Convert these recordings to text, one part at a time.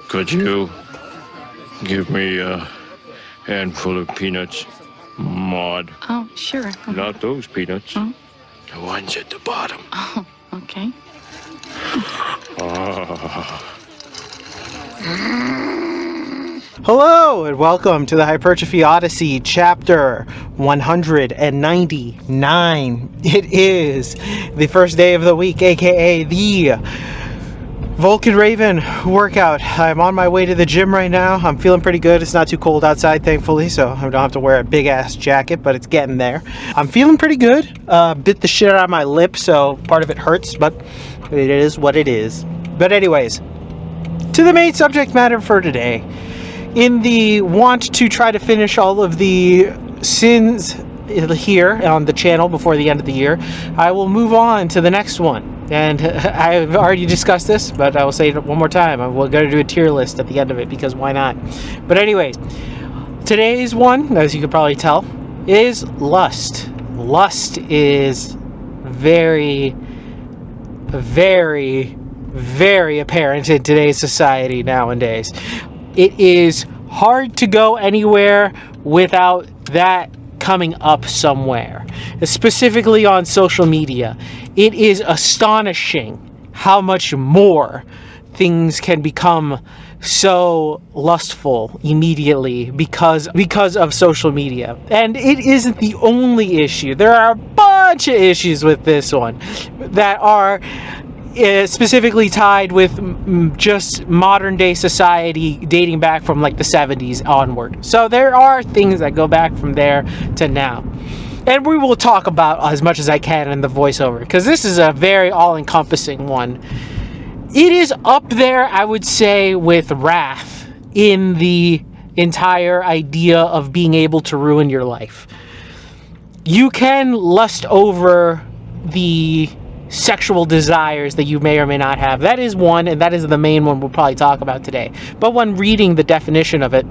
Could you give me a handful of peanuts, Maud? Oh, sure. Not those peanuts. Oh. The ones at the bottom. Oh, okay. Hello and welcome to the Hypertrophy Odyssey chapter 199. It is the first day of the week, aka the Vulcan Raven workout. I'm on my way to the gym right now. I'm feeling pretty good. It's not too cold outside, thankfully, so I don't have to wear a big ass jacket, but it's getting there. I'm feeling pretty good. Bit the shit out of my lip, so part of it hurts, but it is what it is. But anyways, to the main subject matter for today. In the want to try to finish all of the sins here on the channel before the end of the year, I will move on to the next one. And I've already discussed this, but I will say it one more time. We're going to do a tier list at the end of it, because why not? But anyways, today's one, as you can probably tell, is lust. Lust is very, very, very apparent in today's society nowadays. It is hard to go anywhere without that coming up somewhere, specifically on social media. It is astonishing how much more things can become so lustful immediately because of social media. And it isn't the only issue. There are a bunch of issues with this one that are specifically tied with just modern day society dating back from like the 70s onward. So there are things that go back from there to now. And we will talk about as much as I can in the voiceover, because this is a very all-encompassing one. It is up there, I would say, with wrath in the entire idea of being able to ruin your life. You can lust over the sexual desires that you may or may not have. That is one, and that is the main one we'll probably talk about today. But when reading the definition of it,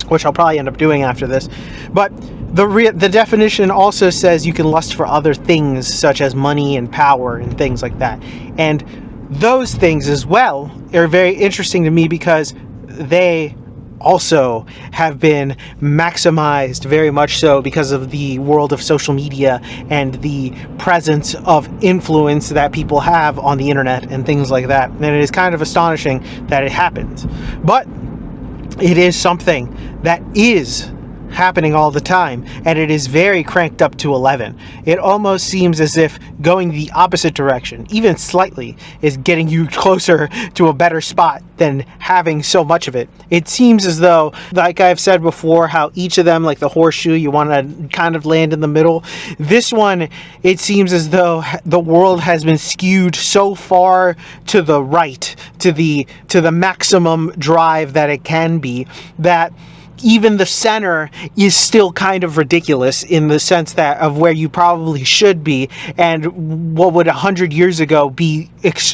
which I'll probably end up doing after this, but the definition also says you can lust for other things such as money and power and things like that. And those things as well are very interesting to me because they also have been maximized very much so because of the world of social media and the presence of influence that people have on the internet and things like that. And it is kind of astonishing that it happens. But it is something that is happening all the time, and it is very cranked up to 11. It almost seems as if going the opposite direction, even slightly, is getting you closer to a better spot than having so much of it. It seems as though, like I've said before, how each of them, like the horseshoe, you want to kind of land in the middle. This one, it seems as though the world has been skewed so far to the right, to the maximum drive that it can be, that even the center is still kind of ridiculous in the sense that of where you probably should be, and what would 100 years ago be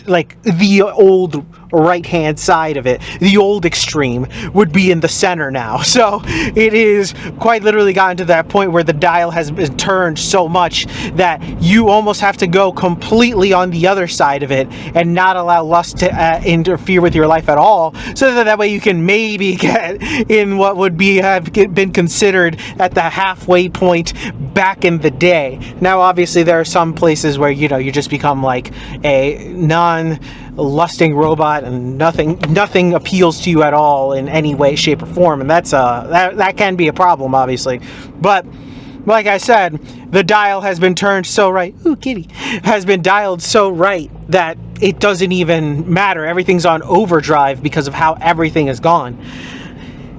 like the old right hand side of it, the old extreme, would be in the center now. So it is quite literally gotten to that point where the dial has been turned so much that you almost have to go completely on the other side of it and not allow lust to interfere with your life at all, so that way you can maybe get in what would have been considered at the halfway point back in the day. Now obviously there are some places where you just become like a non-lusting robot and nothing appeals to you at all in any way, shape, or form, and that can be a problem, obviously. But like I said, the dial has been turned so right. Ooh, kitty. Has been dialed so right that it doesn't even matter. Everything's on overdrive because of how everything has gone.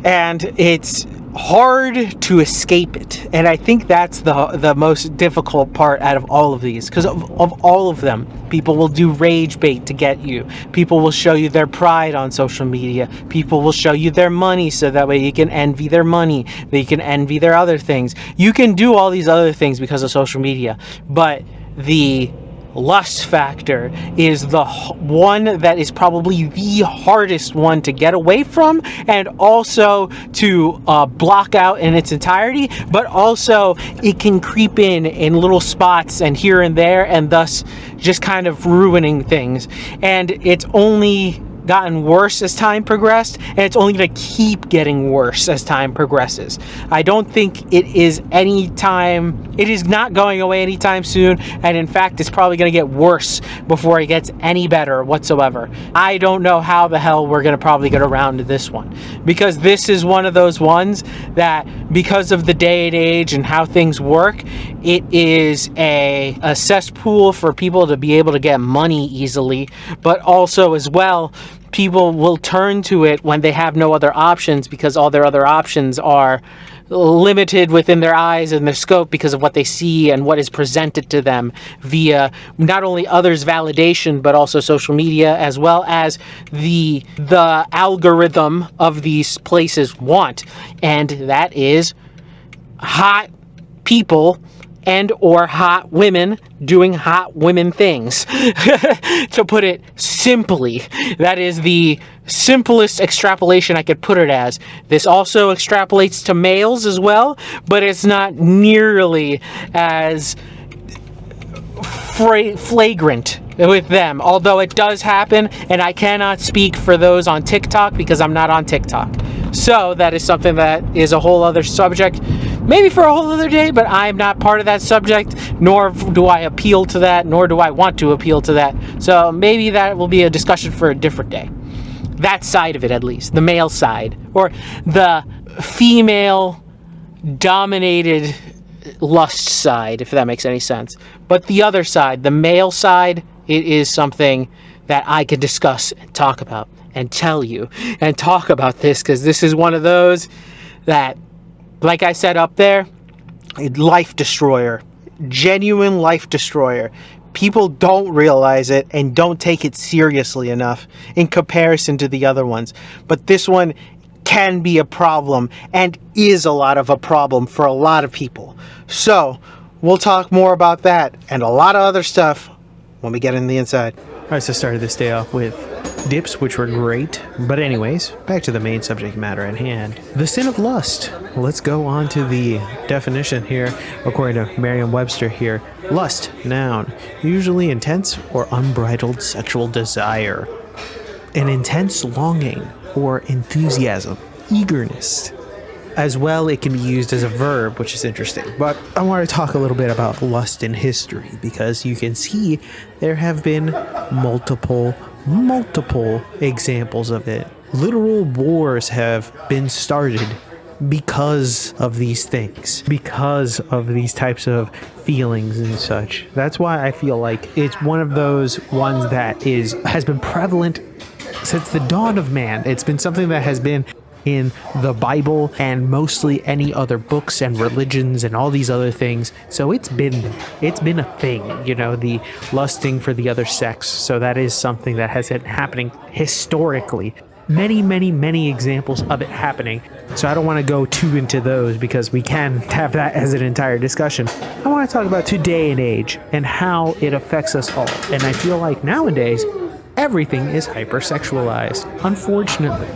And it's hard to escape it. And I think that's the most difficult part out of all of these, because of all of them, people will do rage bait to get you. People will show you their pride on social media. People will show you their money so that way you can envy their money, that you can envy their other things. You can do all these other things because of social media, but the lust factor is the one that is probably the hardest one to get away from, and also to block out in its entirety, but also it can creep in little spots and here and there, and thus just kind of ruining things. And it's only gotten worse as time progressed, and it's only going to keep getting worse as time progresses. I don't think it is not going away anytime soon, and in fact, it's probably going to get worse before it gets any better whatsoever. I don't know how the hell we're going to probably get around to this one, because this is one of those ones that, because of the day and age and how things work, it is a cesspool for people to be able to get money easily, but also as well, people will turn to it when they have no other options, because all their other options are limited within their eyes and their scope because of what they see and what is presented to them via not only others' validation, but also social media, as well as the algorithm of these places want. And that is hot people and or hot women doing hot women things. To put it simply, that is the simplest extrapolation I could put it as. This also extrapolates to males as well, but it's not nearly as flagrant with them, although it does happen, and I cannot speak for those on TikTok because I'm not on TikTok. So that is something that is a whole other subject, maybe for a whole other day, but I'm not part of that subject, nor do I appeal to that, nor do I want to appeal to that. So maybe that will be a discussion for a different day. That side of it, at least, the male side, or the female dominated lust side, if that makes any sense. But the other side, the male side, it is something that I could discuss and talk about and tell you and talk about this, because this is one of those that, like I said up there, life destroyer, genuine life destroyer. People don't realize it and don't take it seriously enough in comparison to the other ones. But this one can be a problem and is a lot of a problem for a lot of people. So we'll talk more about that and a lot of other stuff when we get in the inside. All right, so I started this day off with dips, which were great. But anyways, back to the main subject matter at hand. The sin of lust. Let's go on to the definition here, according to Merriam-Webster here. Lust, noun, usually intense or unbridled sexual desire. An intense longing or enthusiasm, eagerness. As well, it can be used as a verb, which is interesting. But I want to talk a little bit about lust in history, because you can see there have been multiple examples of it. Literal wars have been started because of these things, because of these types of feelings and such. That's why I feel like it's one of those ones that has been prevalent since the dawn of man. It's been something that has been in the Bible and mostly any other books and religions and all these other things. So it's been a thing, you know, the lusting for the other sex. So that is something that has been happening historically. Many examples of it happening. So I don't want to go too into those because we can have that as an entire discussion. I want to talk about today and age and how it affects us all. And I feel like nowadays everything is hypersexualized, unfortunately.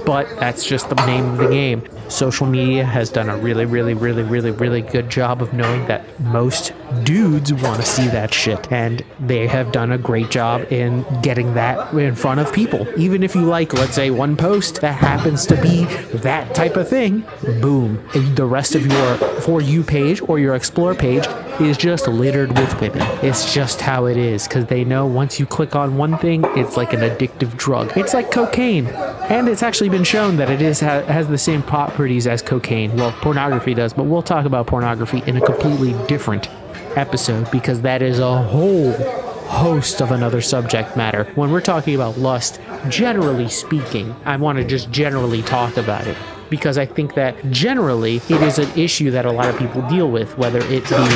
But that's just the name of the game. Social media has done a really good job of knowing that most dudes want to see that shit. And they have done a great job in getting that in front of people. Even if you like, let's say, one post that happens to be that type of thing, boom. The rest of your For You page or your Explore page is just littered with women. It's just how it is, because they know once you click on one thing, it's like an addictive drug. It's like cocaine. And it's actually been shown that it has the same properties as cocaine. Well, pornography does, but we'll talk about pornography in a completely different episode, because that is a whole host of another subject matter. When we're talking about lust, generally speaking, I want to just generally talk about it, because I think that generally it is an issue that a lot of people deal with, whether it be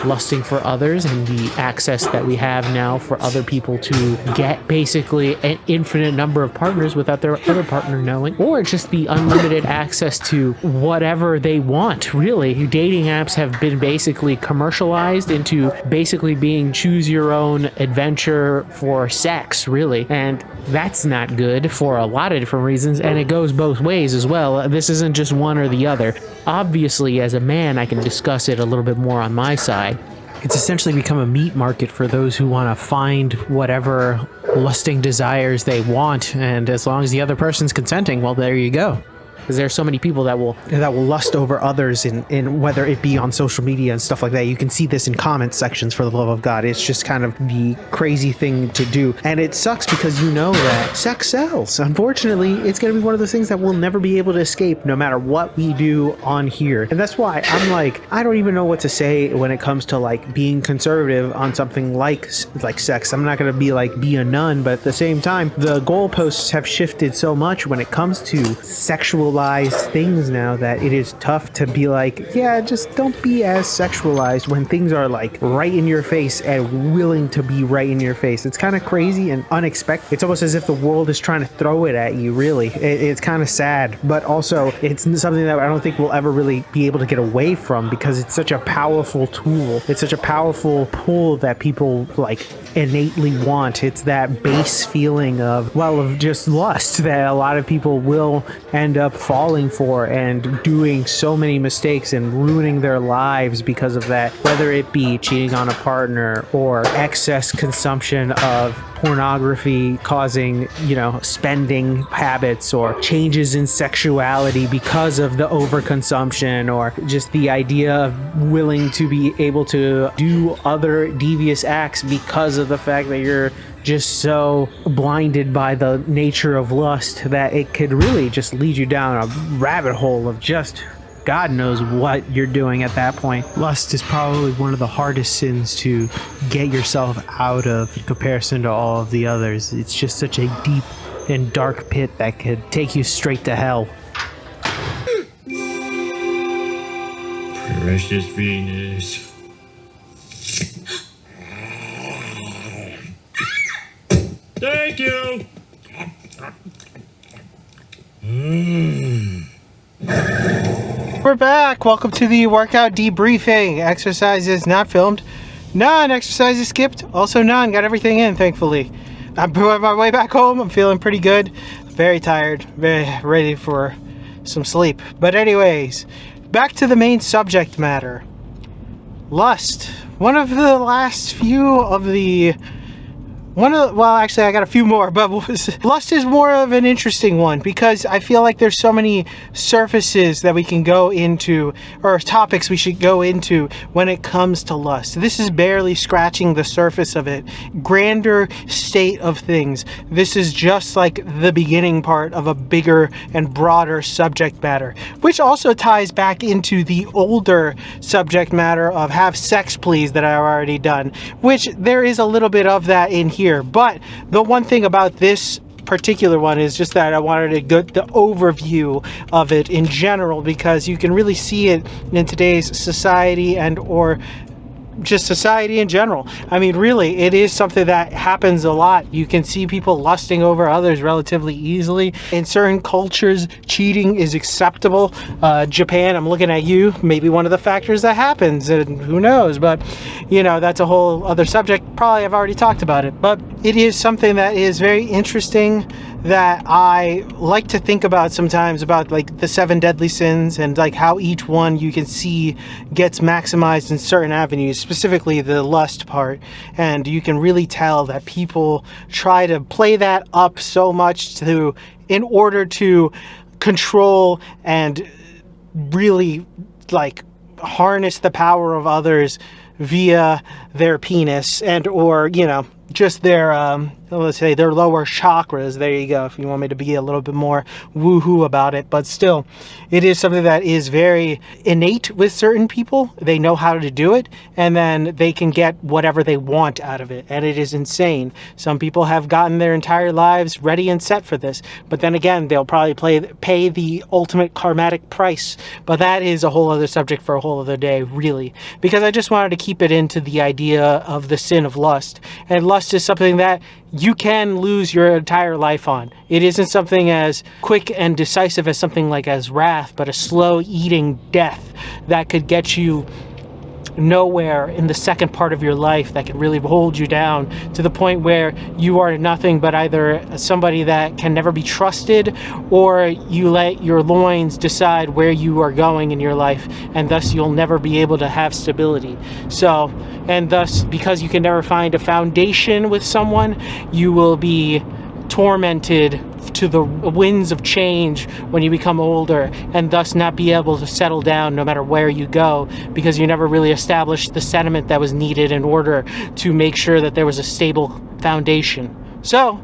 lusting for others and the access that we have now for other people to get basically an infinite number of partners without their other partner knowing, or just the unlimited access to whatever they want. Really, dating apps have been basically commercialized into basically being choose your own adventure for sex, really, and that's not good for a lot of different reasons, and it goes both ways as well. This isn't just one or the other. Obviously, as a man, I can discuss it a little bit more on my side. It's essentially become a meat market for those who want to find whatever lusting desires they want, and as long as the other person's consenting, well, there you go. Because there are so many people that will lust over others in whether it be on social media and stuff like that. You can see this in comment sections, for the love of God. It's just kind of the crazy thing to do. And it sucks because you know that sex sells. Unfortunately, it's going to be one of those things that we'll never be able to escape no matter what we do on here. And that's why I'm like, I don't even know what to say when it comes to like being conservative on something like sex. I'm not going to be like, be a nun, but at the same time, the goalposts have shifted so much when it comes to sexual things now that it is tough to be like, yeah, just don't be as sexualized when things are like right in your face and willing to be right in your face. It's kind of crazy and unexpected. It's almost as if the world is trying to throw it at you, really. It's kind of sad, but also it's something that I don't think we'll ever really be able to get away from because it's such a powerful tool. It's such a powerful pull that people like innately want. It's that base feeling of just lust that a lot of people will end up falling for and doing so many mistakes and ruining their lives because of that, whether it be cheating on a partner or excess consumption of pornography causing, spending habits or changes in sexuality because of the overconsumption, or just the idea of willing to be able to do other devious acts because of the fact that you're just so blinded by the nature of lust that it could really just lead you down a rabbit hole of just God knows what you're doing at that point. Lust is probably one of the hardest sins to get yourself out of in comparison to all of the others. It's just such a deep and dark pit that could take you straight to hell. Precious Venus. Thank you. We're back. Welcome to the workout debriefing. Exercises not filmed. None. Exercises skipped. Also none. Got everything in, thankfully. I'm on my way back home. I'm feeling pretty good. Very tired. Very ready for some sleep. But anyways, back to the main subject matter. Lust. One of the last few of the... actually, I got a few more, but lust is more of an interesting one because I feel like there's so many surfaces that we can go into, or topics we should go into when it comes to lust. This is barely scratching the surface of it. Grander state of things. This is just like the beginning part of a bigger and broader subject matter, which also ties back into the older subject matter of have sex please that I've already done, which there is a little bit of that in here. But the one thing about this particular one is just that I wanted to get the overview of it in general because you can really see it in today's society and or just society in general. I mean, really, it is something that happens a lot. You can see people lusting over others relatively easily. In certain cultures, cheating is acceptable. Japan, I'm looking at you, maybe one of the factors that happens, and who knows, but that's a whole other subject. Probably I've already talked about it, but it is something that is very interesting that I like to think about sometimes, about like the 7 deadly sins and like how each one you can see gets maximized in certain avenues, specifically the lust part. And you can really tell that people try to play that up so much in order to control and really like harness the power of others via their penis and or just their let's say their lower chakras. There you go, if you want me to be a little bit more woohoo about it. But still, it is something that is very innate with certain people. They know how to do it, and then they can get whatever they want out of it, and it is insane. Some people have gotten their entire lives ready and set for this, but then again, they'll probably pay the ultimate karmatic price. But that is a whole other subject for a whole other day, really, because I just wanted to keep it into the idea of the sin of lust. And lust is something that you can lose your entire life on. It isn't something as quick and decisive as something like as wrath, but a slow eating death that could get you nowhere in the second part of your life that can really hold you down to the point where you are nothing but either somebody that can never be trusted, or you let your loins decide where you are going in your life, and thus you'll never be able to have stability. So, and thus, because you can never find a foundation with someone, you will be tormented to the winds of change when you become older, and thus not be able to settle down no matter where you go, because you never really established the sediment that was needed in order to make sure that there was a stable foundation. So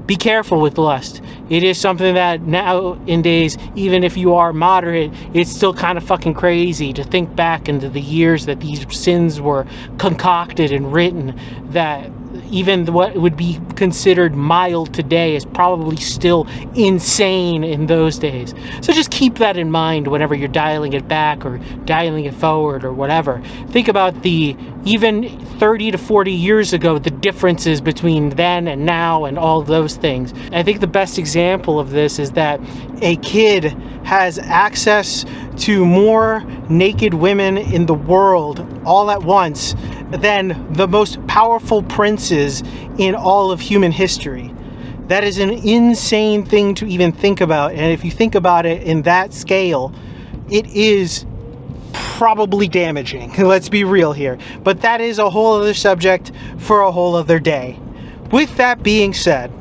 be careful with lust. It is something that nowadays, even if you are moderate, it's still kind of fucking crazy to think back into the years that these sins were concocted and written, that even what would be considered mild today is probably still insane in those days. So just keep that in mind whenever you're dialing it back or dialing it forward or whatever. Think about the even 30 to 40 years ago, the differences between then and now and all those things. I think the best example of this is that a kid has access to more naked women in the world all at once than the most powerful princes in all of human history. That is an insane thing to even think about, and if you think about it in that scale, it is probably damaging. Let's be real here. But that is a whole other subject for a whole other day. With that being said,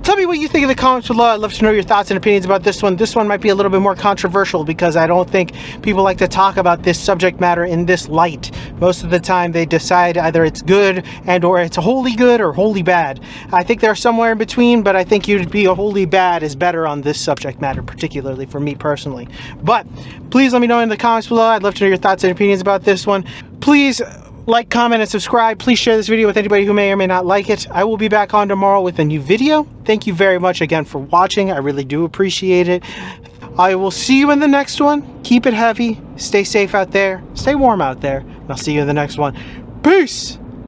tell me what you think in the comments below. I'd love to know your thoughts and opinions about this one. This one might be a little bit more controversial because I don't think people like to talk about this subject matter in this light. Most of the time they decide either it's good and or it's wholly good or wholly bad. I think they're somewhere in between, but I think you'd be a wholly bad is better on this subject matter, particularly for me personally. But please let me know in the comments below. I'd love to know your thoughts and opinions about this one. Please like, comment, and subscribe. Please share this video with anybody who may or may not like it. I will be back on tomorrow with a new video. Thank you very much again for watching. I really do appreciate it. I will see you in the next one. Keep it heavy. Stay safe out there. Stay warm out there. And I'll see you in the next one. Peace!